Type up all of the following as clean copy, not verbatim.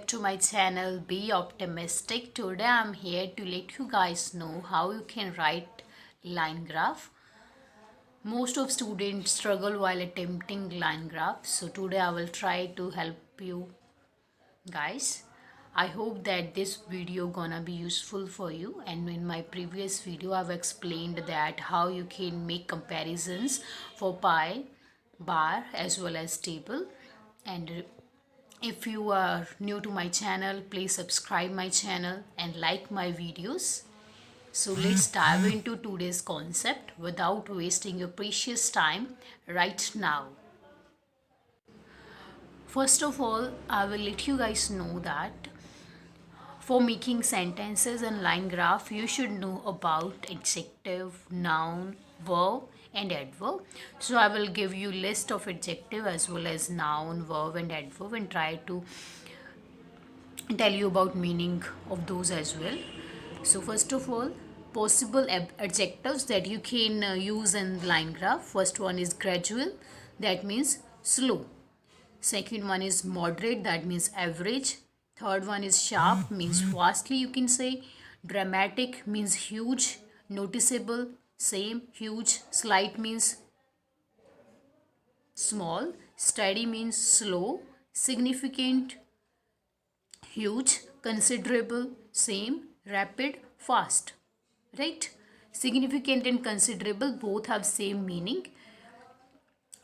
back to my channel Be Optimistic. Today I'm here to let you guys know how you can write line graph. Most of students struggle while attempting line graph, so today I will try to help you guys. I hope that this video gonna be useful for you, and in my previous video I've explained that how you can make comparisons for pi, bar as well as table. And if you are new to my channel, please subscribe my channel and like my videos. So let's dive into today's concept without wasting your precious time right now. First of all, I will let you guys know that for making sentences and line graph, you should know about adjective, noun, verb and adverb. So I will give you list of adjective as well as noun, verb and adverb and try to tell you about meaning of those as well. So first of all, possible adjectives that you can use in line graph. First one is gradual, that means slow. Second one is moderate, that means average. Third one is sharp, means vastly you can say. Dramatic means huge. Noticeable, same, huge. Slight means small. Steady means slow. Significant, huge. Considerable, same. Rapid, fast. Right? Significant and considerable both have same meaning.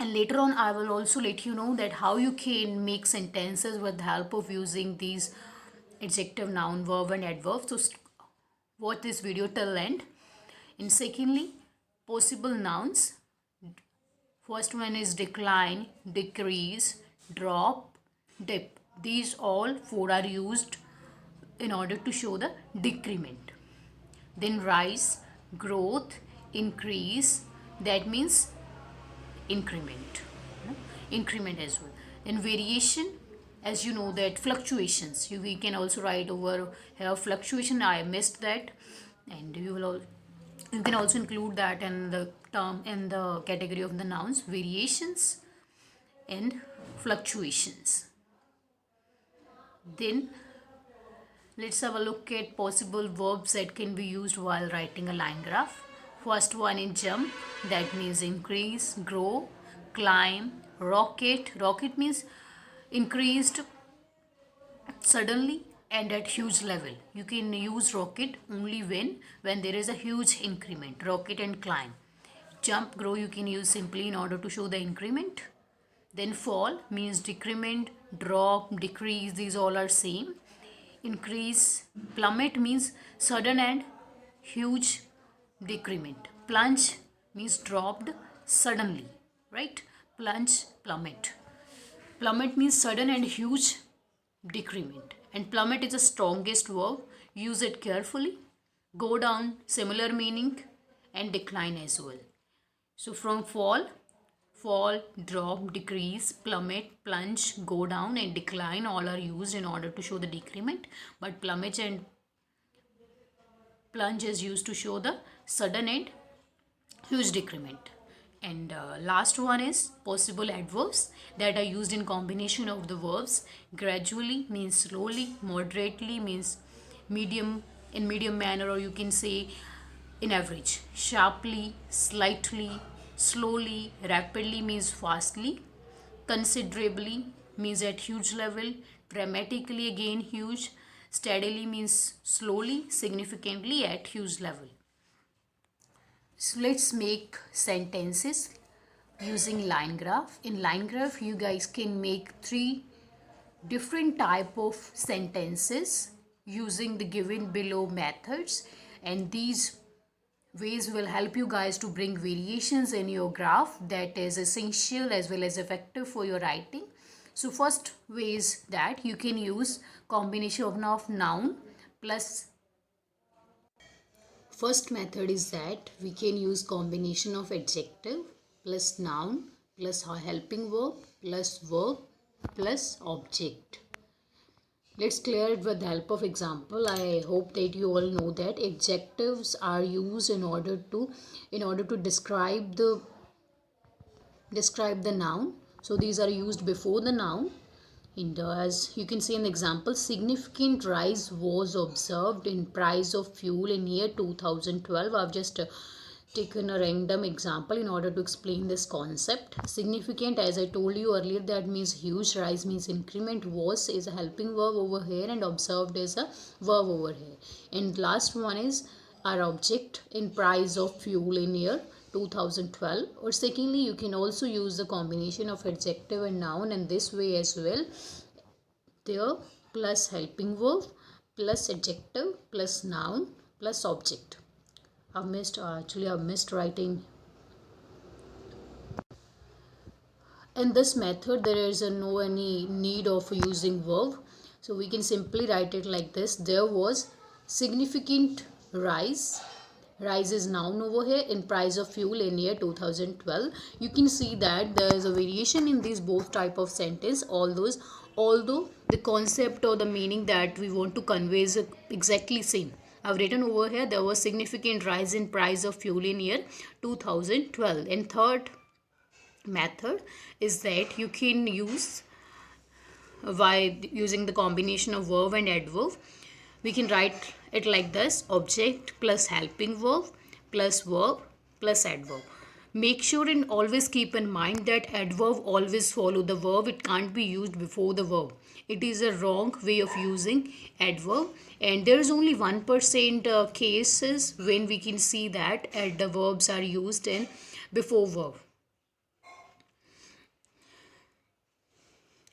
And later on I will also let you know that how you can make sentences with the help of using these adjective, noun, verb and adverb. So watch this video till end. And secondly, possible nouns. First one is decline, decrease, drop, dip. These all four are used in order to show the decrement. Then rise, growth, increase, that means increment as well. Then variation, as you know that fluctuations, we can also write over here fluctuation. I missed that, and you can also include that in the term in the category of the nouns, variations and fluctuations. Then let's have a look at possible verbs that can be used while writing a line graph. First one is jump, that means increase, grow, climb, rocket. Rocket means increased suddenly and at huge level. You can use rocket only when there is a huge increment. Rocket and climb. Jump, grow you can use simply in order to show the increment. Then fall means decrement, drop, decrease, these all are same. Increase. Plummet means sudden and huge decrement. Plunge means dropped suddenly, right? Plunge, plummet. Plummet means sudden and huge decrement. And plummet is the strongest verb. Use it carefully. Go down, similar meaning, and decline as well. So from fall, drop, decrease, plummet, plunge, go down and decline all are used in order to show the decrement. But plummet and plunge is used to show the sudden and huge decrement. And last one is possible adverbs that are used in combination of the verbs. Gradually means slowly, moderately means medium, in medium manner, or you can say in average. Sharply, slightly, slowly, rapidly means fastly. Considerably means at huge level. Dramatically again huge. Steadily means slowly, significantly at huge level. So let's make sentences using line graph. In line graph you guys can make 3 different type of sentences using the given below methods, and these ways will help you guys to bring variations in your graph that is essential as well as effective for your writing. So first way is that you can use combination of noun plus. First method is that we can use combination of adjective plus noun plus helping verb plus object. Let's clear it with the help of example. I hope that you all know that adjectives are used in order to describe the noun. So these are used before the noun. And as you can see in the example, significant rise was observed in price of fuel in year 2012. I've just taken a random example in order to explain this concept. Significant, as I told you earlier, that means huge. Rise means increment. Was is a helping verb over here, and observed is a verb over here. And last one is our object in price of fuel in year 2012. Or secondly, you can also use the combination of adjective and noun in this way as well. There plus helping verb plus adjective plus noun plus object. I've missed writing. In this method there is no any need of using verb, so we can simply write it like this. There was significant rise. Rise is noun over here in price of fuel in year 2012. You can see that there is a variation in these both type of sentence, although the concept or the meaning that we want to convey is exactly same. I've written over here there was significant rise in price of fuel in year 2012. And third method is that you can use by using the combination of verb and adverb. We can write it like this: object plus helping verb plus adverb. Make sure and always keep in mind that adverb always follow the verb. It can't be used before the verb. It is a wrong way of using adverb, and there is only 1% cases when we can see that adverbs are used in before verb.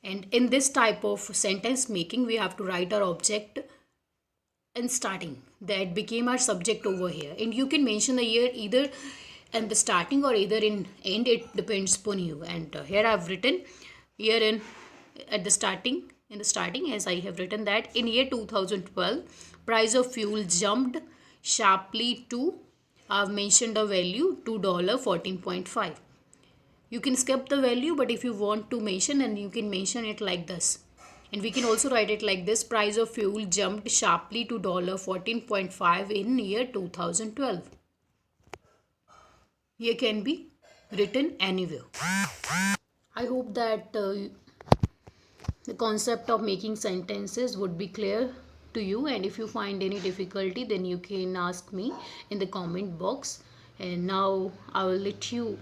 And in this type of sentence making, we have to write our object in starting. That became our subject over here. And you can mention the year either in the starting or either in end. It depends upon you. And here I have written year in at the starting. In the starting, as I have written that in year 2012, price of fuel jumped sharply to, I have mentioned a value, $2.14.5. You can skip the value, but if you want to mention, and you can mention it like this. And we can also write it like this: price of fuel jumped sharply to $14.5 in year 2012. Here can be written anywhere. I hope that the concept of making sentences would be clear to you, and if you find any difficulty, then you can ask me in the comment box. And now I will let you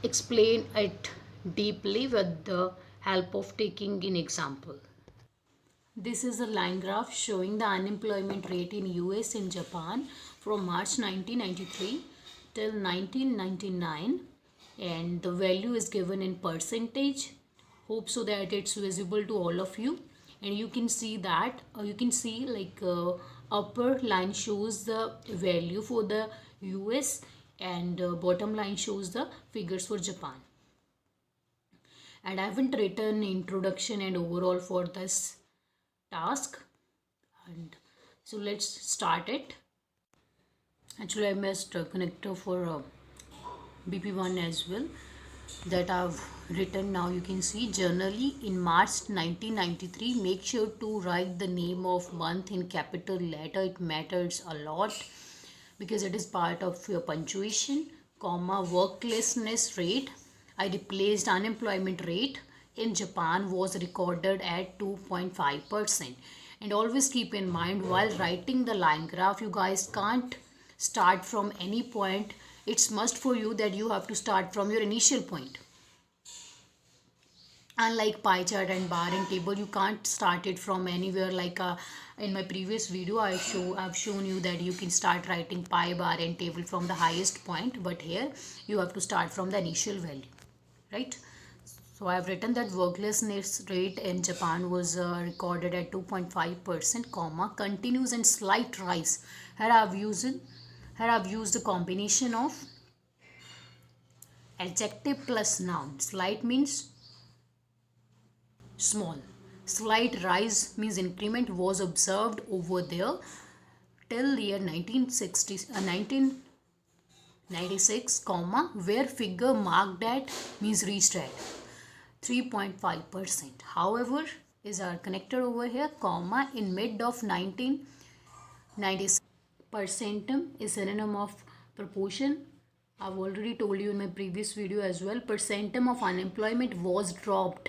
explain it deeply with the help of taking an example. This is a line graph showing the unemployment rate in US and Japan from March 1993 till 1999, and the value is given in percentage. Hope so that it's visible to all of you. And you can see that upper line shows the value for the US, and bottom line shows the figures for Japan. And I haven't written introduction and overall for this task, and so let's start it. Actually, I missed a connector for BP1 as well, that I've written. Now you can see generally in March 1993. Make sure to write the name of month in capital letter. It matters a lot because it is part of your punctuation. Comma, worklessness rate, I replaced unemployment rate in Japan was recorded at 2.5%. And always keep in mind while writing the line graph, you guys can't start from any point. It's must for you that you have to start from your initial point. Unlike pie chart and bar and table, you can't start it from anywhere. In my previous video, I've shown you that you can start writing pie, bar and table from the highest point, but here you have to start from the initial value, right? So I've written that worklessness rate in Japan was recorded at 2.5%, comma, continues and slight rise. Here I've used a combination of adjective plus noun. Slight means small. Slight rise means increment was observed over there till year 1996, comma, where figure marked at means reached at 3.5%. However, is our connector over here, comma, in mid of 1996. Percentum is synonym of proportion. I've already told you in my previous video as well. Percentum of unemployment was dropped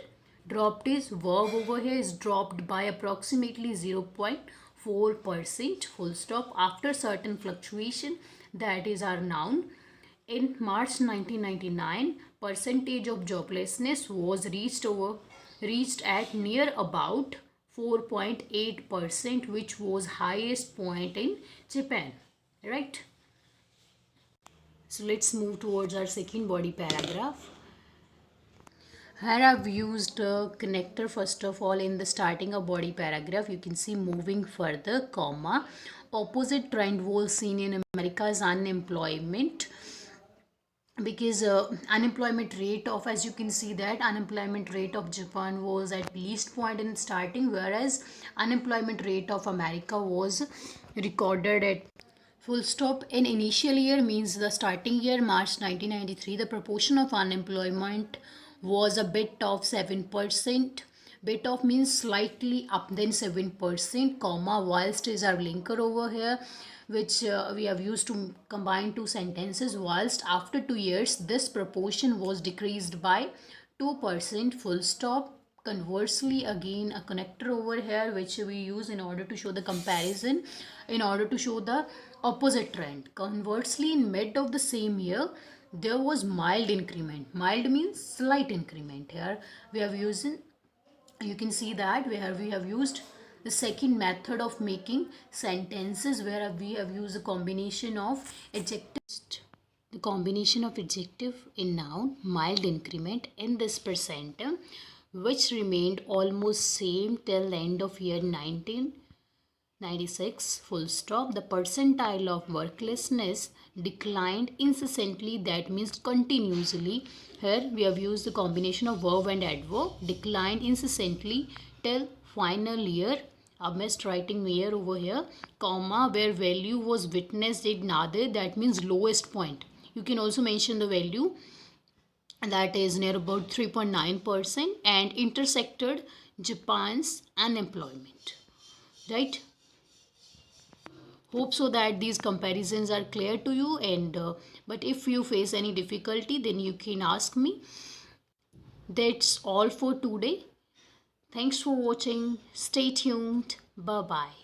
Dropped is verb over here is dropped by approximately 0.4%, full stop. After certain fluctuation, that is our noun. In March 1999, percentage of joblessness was reached at near about 4.8%, which was highest point in Japan, right? So let's move towards our second body paragraph. Here I've used a connector first of all in the starting of body paragraph. You can see moving further, comma. Opposite trend was seen in America's unemployment, because unemployment rate of, as you can see that unemployment rate of Japan was at least point in starting, whereas unemployment rate of America was recorded at full stop. In initial year means the starting year, March 1993, the proportion of unemployment was a bit of 7%. Bit of means slightly up than 7%, comma, whilst is our linker over here, which we have used to combine two sentences. Whilst after 2 years, this proportion was decreased by 2%, full stop. Conversely, again a connector over here which we use in order to show the comparison, in order to show the opposite trend. Conversely, in mid of the same year, there was mild increment. Mild means slight increment. Here we have used, you can see that where we have used the second method of making sentences, where we have used a combination of adjectives. The combination of adjective in noun, mild increment, in this percent, which remained almost same till the end of year 1996, full stop. The percentile of worklessness declined incessantly, that means continuously. Here we have used the combination of verb and adverb, declined incessantly till final year. I missed writing year over here, comma, where value was witnessed in Nade, that means lowest point. You can also mention the value, that is near about 3.9%, and intersected Japan's unemployment, right? Hope so that these comparisons are clear to you, and but if you face any difficulty, then you can ask me. That's all for today. Thanks for watching. Stay tuned. Bye bye.